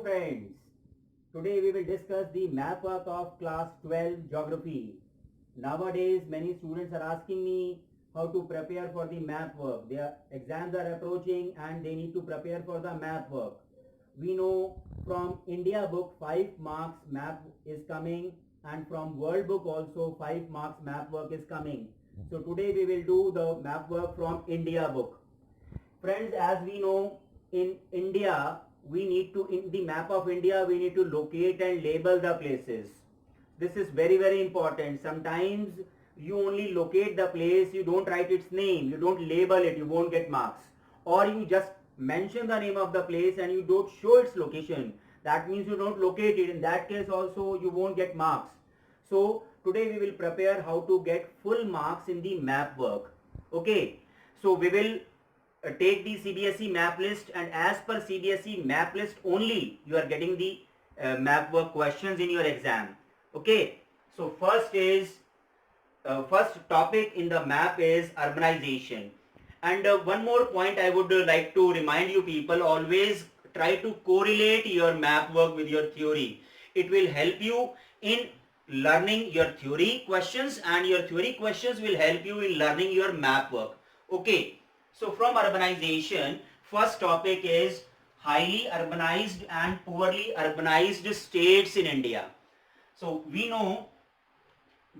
friends, today we will discuss the map work of class 12 geography. Nowadays many students are asking me how to prepare for the map work. Their exams are approaching and they need to prepare for the map work. We know from India book 5 marks map is coming, and from world book also 5 marks map work is coming. So today we will do the map work from India book. Friends, as we know, in India, in the map of India, we need to locate and label the places. This is very, very important. Sometimes you only locate the place, you don't write its name, you don't label it, you won't get marks. Or you just mention the name of the place and you don't show its location. That means you don't locate it. In that case also, you won't get marks. So today we will prepare how to get full marks in the map work. Okay. So we will take the CBSE map list, and as per CBSE map list only you are getting the map work questions in your exam. Okay, so first topic in the map is urbanization. And one more point I would like to remind you people, always try to correlate your map work with your theory. It will help you in learning your theory questions, and your theory questions will help you in learning your map work. Okay, so from urbanization, first topic is highly urbanized and poorly urbanized states in India. So we know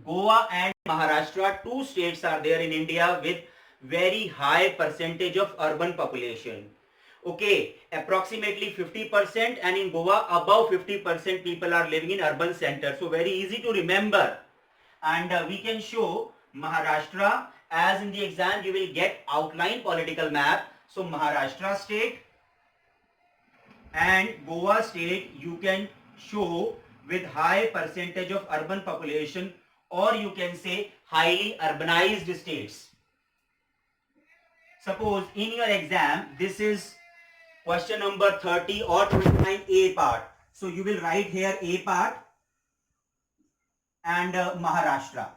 Goa and Maharashtra, two states are there in India with very high percentage of urban population. Okay, approximately 50%, and in Goa above 50% people are living in urban centers. So very easy to remember, and we can show Maharashtra, as in the exam you will get outline political map. So Maharashtra state and Goa state you can show with high percentage of urban population, or you can say highly urbanized states. Suppose in your exam this is question number 30 or 29 A part. So you will write here A part and Maharashtra.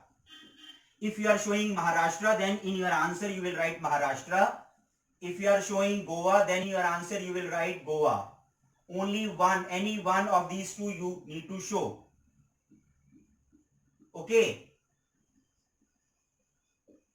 If you are showing Maharashtra, then in your answer you will write Maharashtra. If you are showing Goa, then in your answer you will write Goa. Only one, any one of these two you need to show. Okay.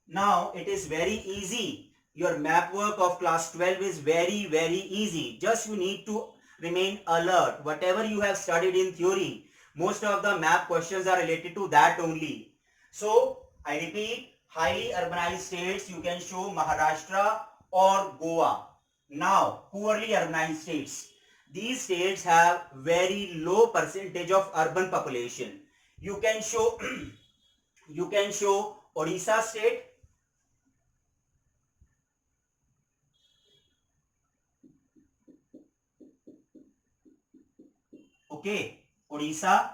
Now it is very easy. Your map work of class 12 is very, very easy. Just you need to remain alert. Whatever you have studied in theory, most of the map questions are related to that only. So I repeat, highly urbanized states you can show Maharashtra or Goa. Now poorly urbanized states. These states have very low percentage of urban population. You can show Odisha state, okay, Odisha,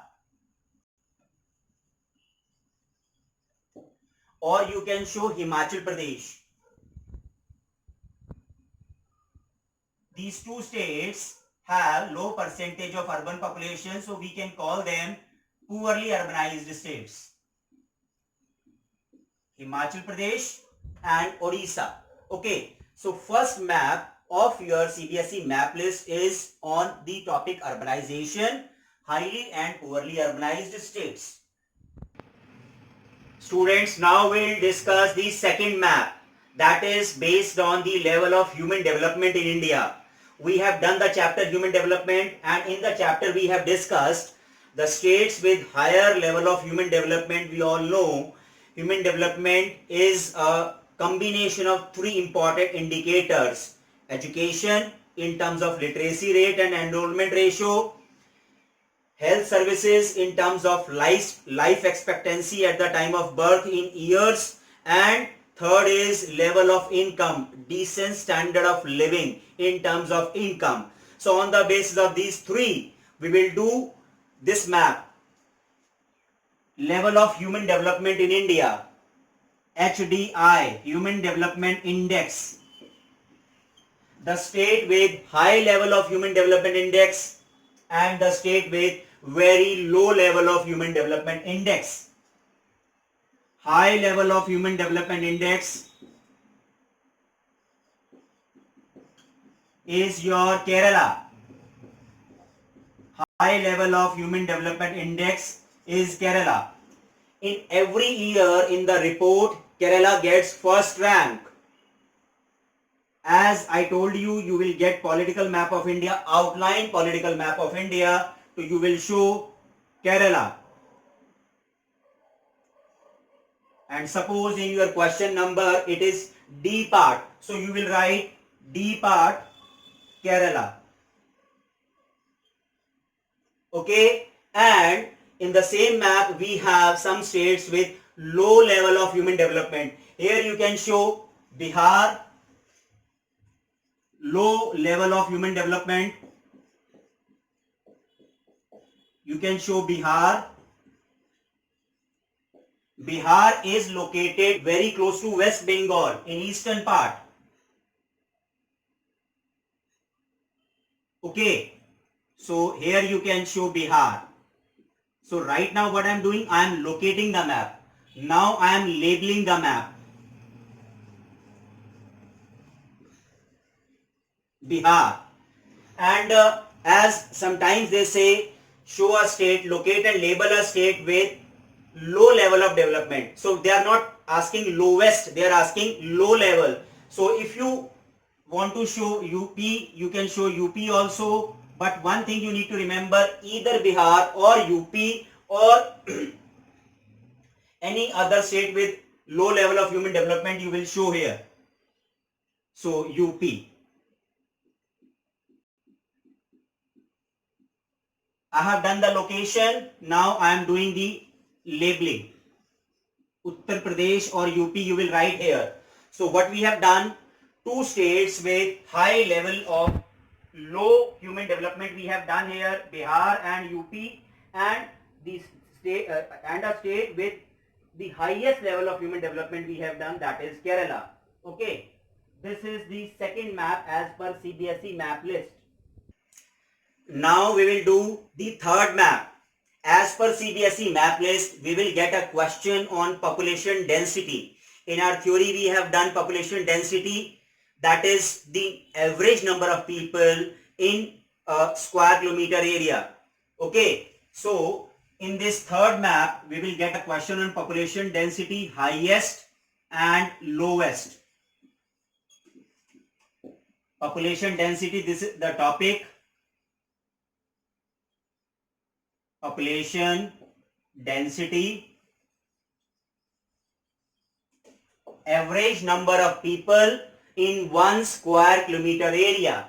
or you can show Himachal Pradesh. These two states have low percentage of urban population, so we can call them poorly urbanized states. Himachal Pradesh and Odisha. Okay, so first map of your CBSE map list is on the topic urbanization, highly and poorly urbanized states. Students, now we'll discuss the second map, that is based on the level of human development in India. We have done the chapter human development, and in the chapter we have discussed the states with higher level of human development. We all know human development is a combination of three important indicators: education in terms of literacy rate and enrollment ratio, health services in terms of life expectancy at the time of birth in years, and third is level of income, decent standard of living in terms of income. So on the basis of these three, we will do this map. Level of human development in India, HDI, Human Development Index. The state with high level of human development index and the state with very low level of human development index. High level of human development index is your Kerala. high level of human development index is Kerala. In every year in the report, Kerala gets first rank. As I told you, you will get political map of India, outline political map of India. So you will show Kerala. And suppose in your question number it is D part. So you will write D part Kerala. Okay. And in the same map we have some states with low level of human development. Here you can show Bihar, low level of human development. You can show Bihar. Bihar is located very close to West Bengal in eastern part. Okay. So here you can show Bihar. So right now what I am doing, I am locating the map. Now I am labeling the map. Bihar. And as sometimes they say, show a state, locate and label a state with low level of development. So they are not asking lowest, they are asking low level. So if you want to show UP, you can show UP also. But one thing you need to remember, either Bihar or UP or any other state with low level of human development you will show here. So UP. I have done the location. Now I am doing the labeling. Uttar Pradesh or UP you will write here. So what we have done, two states with high level of low human development we have done here, Bihar and UP, and the state and a state with the highest level of human development we have done, that is Kerala. Okay, this is the second map as per CBSE map list. Now we will do the third map. As per CBSE map list, we will get a question on population density. In our theory, we have done population density, that is the average number of people in a square kilometer area. Okay, so in this third map, we will get a question on population density, highest and lowest. Population density, this is the topic. Population density, average number of people in 1 square kilometer area.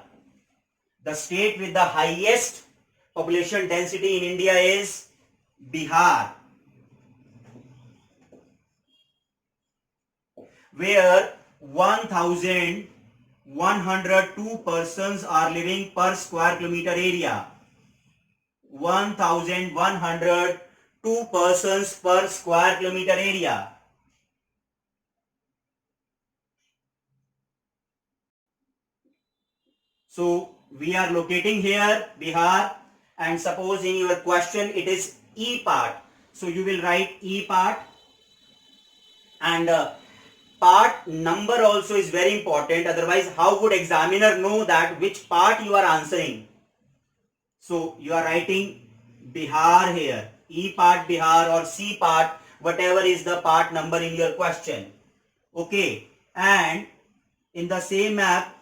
The state with the highest population density in India is Bihar, where 1102 persons are living per square kilometer area. 1102 persons per square kilometer area. So we are locating here Bihar, and suppose in your question it is E part. So you will write E part, and part number also is very important. Otherwise how would examiner know that which part you are answering? So you are writing Bihar here, E part Bihar or C part, whatever is the part number in your question. Okay, and in the same map,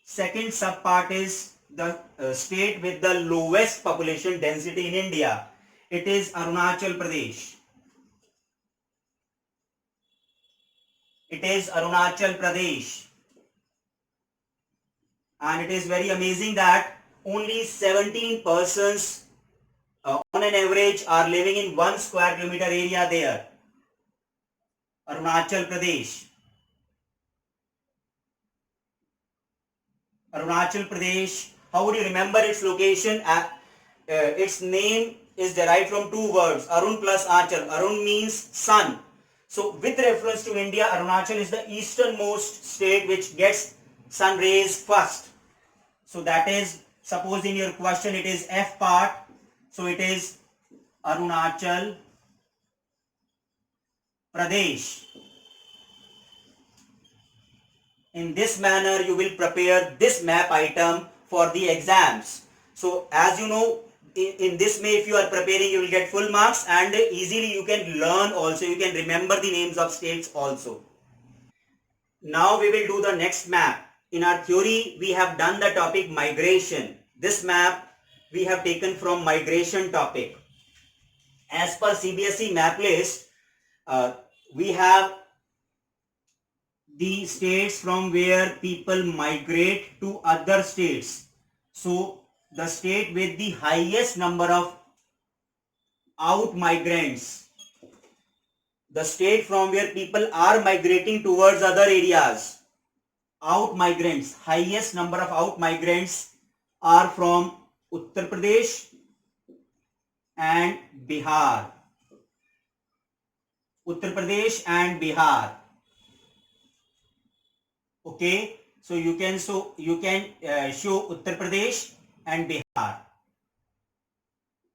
second sub part is the state with the lowest population density in India. It is Arunachal Pradesh. It is Arunachal Pradesh. And it is very amazing that only 17 persons on an average are living in 1 square kilometer area there. Arunachal Pradesh. Arunachal Pradesh. How would you remember its location? Its name is derived from two words, Arun plus Achal. Arun means sun. So with reference to India, Arunachal is the easternmost state which gets sun rays first. So that is, suppose in your question it is F part. So it is Arunachal Pradesh. In this manner you will prepare this map item for the exams. So as you know, in this way, if you are preparing, you will get full marks, and easily you can learn also, you can remember the names of states also. Now we will do the next map. In our theory, we have done the topic migration. This map we have taken from migration topic. As per CBSE map list, we have the states from where people migrate to other states. So the state with the highest number of out migrants, the state from where people are migrating towards other areas, out migrants, highest number of out migrants are from Uttar Pradesh and Bihar. Uttar Pradesh and Bihar. Okay, so you can show Uttar Pradesh and Bihar.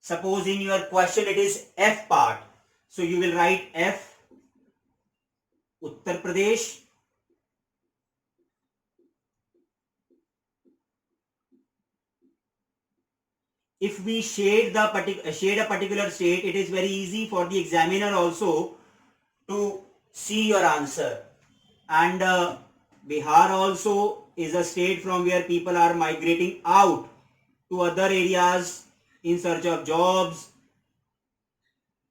Suppose in your question it is F part, so you will write F, Uttar Pradesh, if we shade a particular state, it is very easy for the examiner also to see your answer. And Bihar also is a state from where people are migrating out to other areas in search of jobs,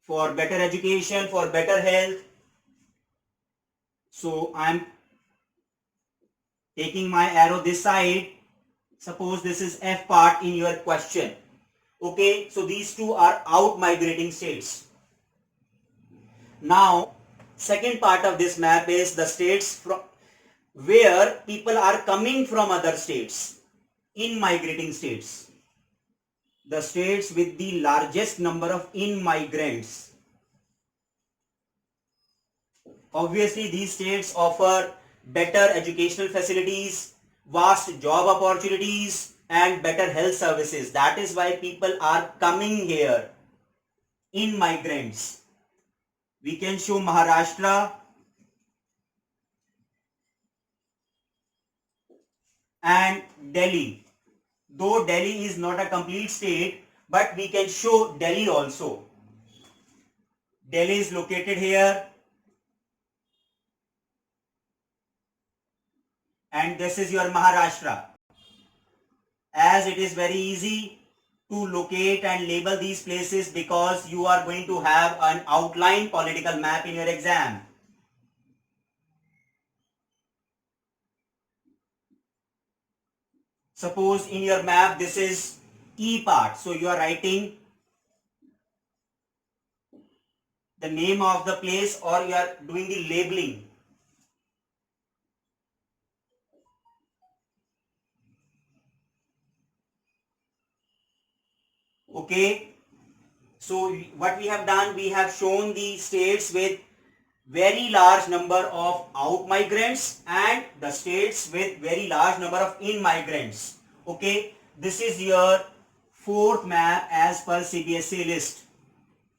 for better education, for better health. So I am taking my arrow this side. Suppose this is F part in your question. Okay, so these two are out migrating states. Now, second part of this map is the states from where people are coming from other states, in migrating states. The states with the largest number of in-migrants. Obviously, these states offer better educational facilities, vast job opportunities, and better health services. That is why people are coming here, in migrants. We can show Maharashtra and Delhi. Though Delhi is not a complete state, but we can show Delhi also. Delhi is located here, and this is your Maharashtra. As it is very easy to locate and label these places because you are going to have an outline political map in your exam. Suppose in your map this is E part, so you are writing the name of the place or you are doing the labeling. Okay, so what we have done, we have shown the states with very large number of out migrants and the states with very large number of in migrants. Okay, this is your fourth map as per CBSE list.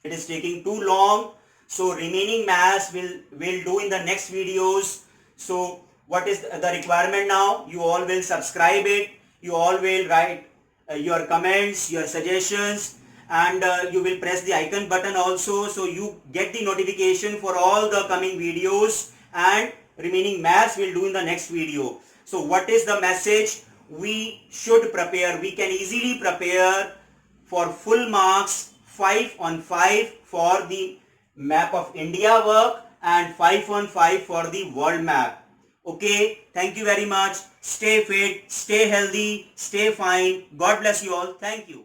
It is taking too long, so remaining maps will do in the next videos. So what is the requirement now? You all will subscribe it, you all will write your comments, your suggestions, and you will press the icon button also, so you get the notification for all the coming videos, and remaining maths will do in the next video. So what is the message? We should prepare, we can easily prepare for full marks 5 on 5 for the map of India work and 5 on 5 for the world map. Okay, thank you very much. Stay fit, stay healthy, stay fine. God bless you all. Thank you.